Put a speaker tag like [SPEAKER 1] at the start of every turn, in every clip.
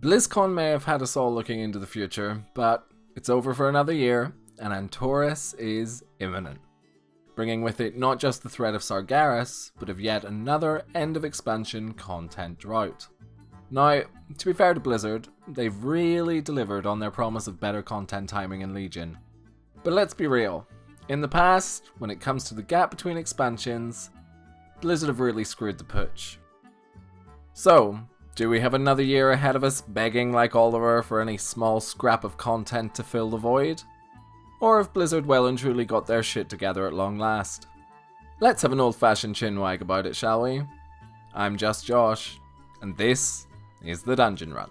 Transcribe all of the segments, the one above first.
[SPEAKER 1] BlizzCon may have had us all looking into the future, but it's over for another year, and Antorus is imminent, bringing with it not just the threat of Sargeras, but of yet another end of expansion content drought. Now, to be fair to Blizzard, they've really delivered on their promise of better content timing in Legion. But let's be real, in the past, when it comes to the gap between expansions, Blizzard have really screwed the pooch. So, do we have another year ahead of us begging like Oliver for any small scrap of content to fill the void? Or have Blizzard well and truly got their shit together at long last? Let's have an old-fashioned chinwag about it, shall we? I'm Just Josh, and this is the Dungeon Run.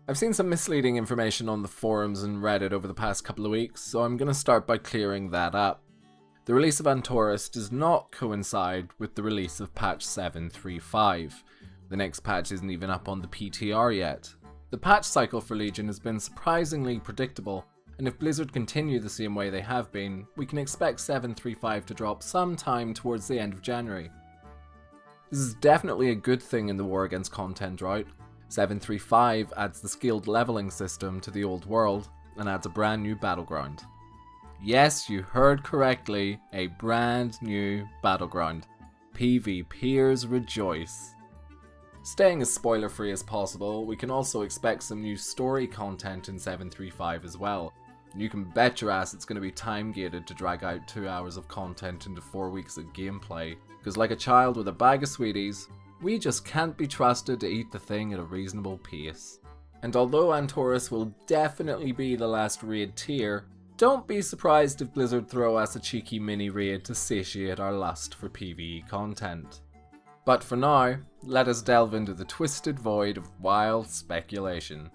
[SPEAKER 1] I've seen some misleading information on the forums and Reddit over the past couple of weeks, so I'm going to start by clearing that up. The release of Antorus does not coincide with the release of patch 7.3.5. The next patch isn't even up on the PTR yet. The patch cycle for Legion has been surprisingly predictable, and if Blizzard continue the same way they have been, we can expect 7.3.5 to drop sometime towards the end of January. This is definitely a good thing in the war against content drought. 7.3.5 adds the skilled leveling system to the old world, and adds a brand new battleground. Yes, you heard correctly, a brand new battleground. PvPers rejoice. Staying as spoiler free as possible, we can also expect some new story content in 7.3.5 as well. You can bet your ass it's going to be time gated to drag out 2 hours of content into 4 weeks of gameplay, because like a child with a bag of sweeties, we just can't be trusted to eat the thing at a reasonable pace. And although Antorus will definitely be the last raid tier, don't be surprised if Blizzard throw us a cheeky mini raid to satiate our lust for PvE content. But for now, let us delve into the twisted void of wild speculation.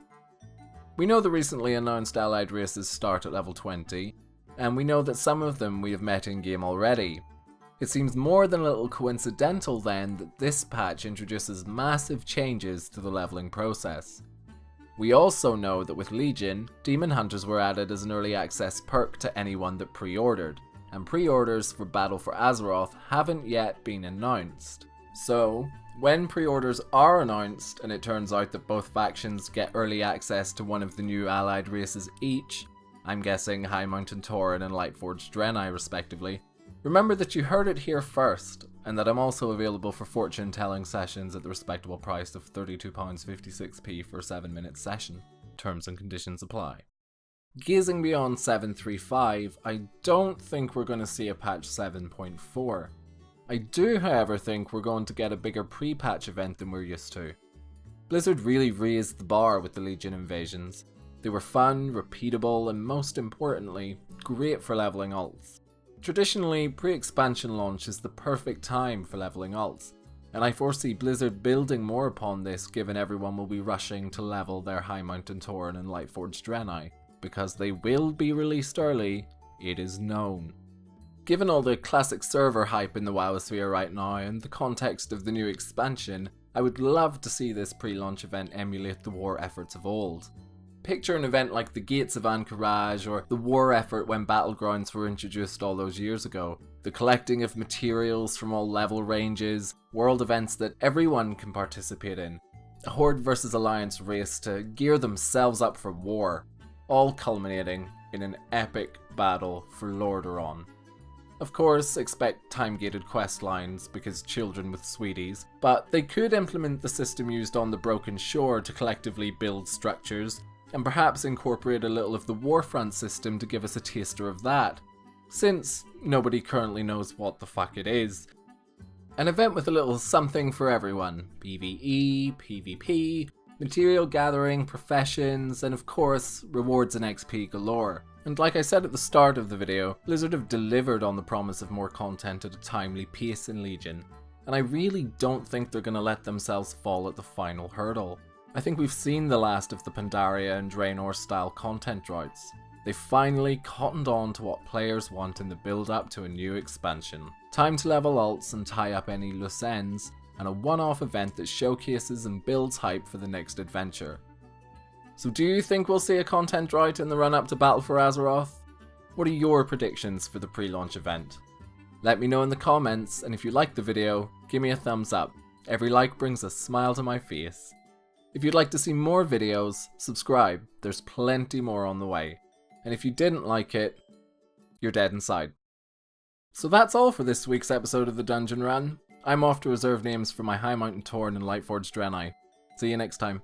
[SPEAKER 1] We know the recently announced allied races start at level 20, and we know that some of them we have met in game already. It seems more than a little coincidental then that this patch introduces massive changes to the leveling process. We also know that with Legion, Demon Hunters were added as an early access perk to anyone that pre-ordered, and pre-orders for Battle for Azeroth haven't yet been announced. So, when pre-orders are announced and it turns out that both factions get early access to one of the new allied races each, I'm guessing High Mountain Tauren and Lightforged Draenei respectively, remember that you heard it here first, and that I'm also available for fortune telling sessions at the respectable price of £32.56p for a 7-minute session. Terms and conditions apply. Gazing beyond 7.3.5, I don't think we're going to see a patch 7.4. I do, however, think we're going to get a bigger pre-patch event than we're used to. Blizzard really raised the bar with the Legion invasions. They were fun, repeatable, and most importantly, great for leveling alts. Traditionally, pre-expansion launch is the perfect time for leveling alts, and I foresee Blizzard building more upon this given everyone will be rushing to level their High Mountain Tauren and Lightforged Draenei, because they will be released early, it is known. Given all the classic server hype in the WoWosphere right now and the context of the new expansion, I would love to see this pre-launch event emulate the war efforts of old. Picture an event like the Gates of Anchorage or the war effort when Battlegrounds were introduced all those years ago. The collecting of materials from all level ranges, world events that everyone can participate in. A Horde versus Alliance race to gear themselves up for war, all culminating in an epic battle for Lordaeron. Of course, expect time-gated quest lines because children with sweeties, but they could implement the system used on the Broken Shore to collectively build structures, and perhaps incorporate a little of the Warfront system to give us a taster of that, since nobody currently knows what the fuck it is. An event with a little something for everyone: PvE, PvP, material gathering, professions, and of course, rewards and XP galore. And like I said at the start of the video, Blizzard have delivered on the promise of more content at a timely pace in Legion, and I really don't think they're going to let themselves fall at the final hurdle. I think we've seen the last of the Pandaria and Draenor style content droughts. They've finally cottoned on to what players want in the build up to a new expansion. Time to level alts and tie up any loose ends, and a one-off event that showcases and builds hype for the next adventure. So do you think we'll see a content drought in the run up to Battle for Azeroth? What are your predictions for the pre-launch event? Let me know in the comments, and if you liked the video, give me a thumbs up. Every like brings a smile to my face. If you'd like to see more videos, subscribe, there's plenty more on the way. And if you didn't like it, you're dead inside. So that's all for this week's episode of the Dungeon Run. I'm off to reserve names for my High Mountain Torn and Lightforged Draenei. See you next time.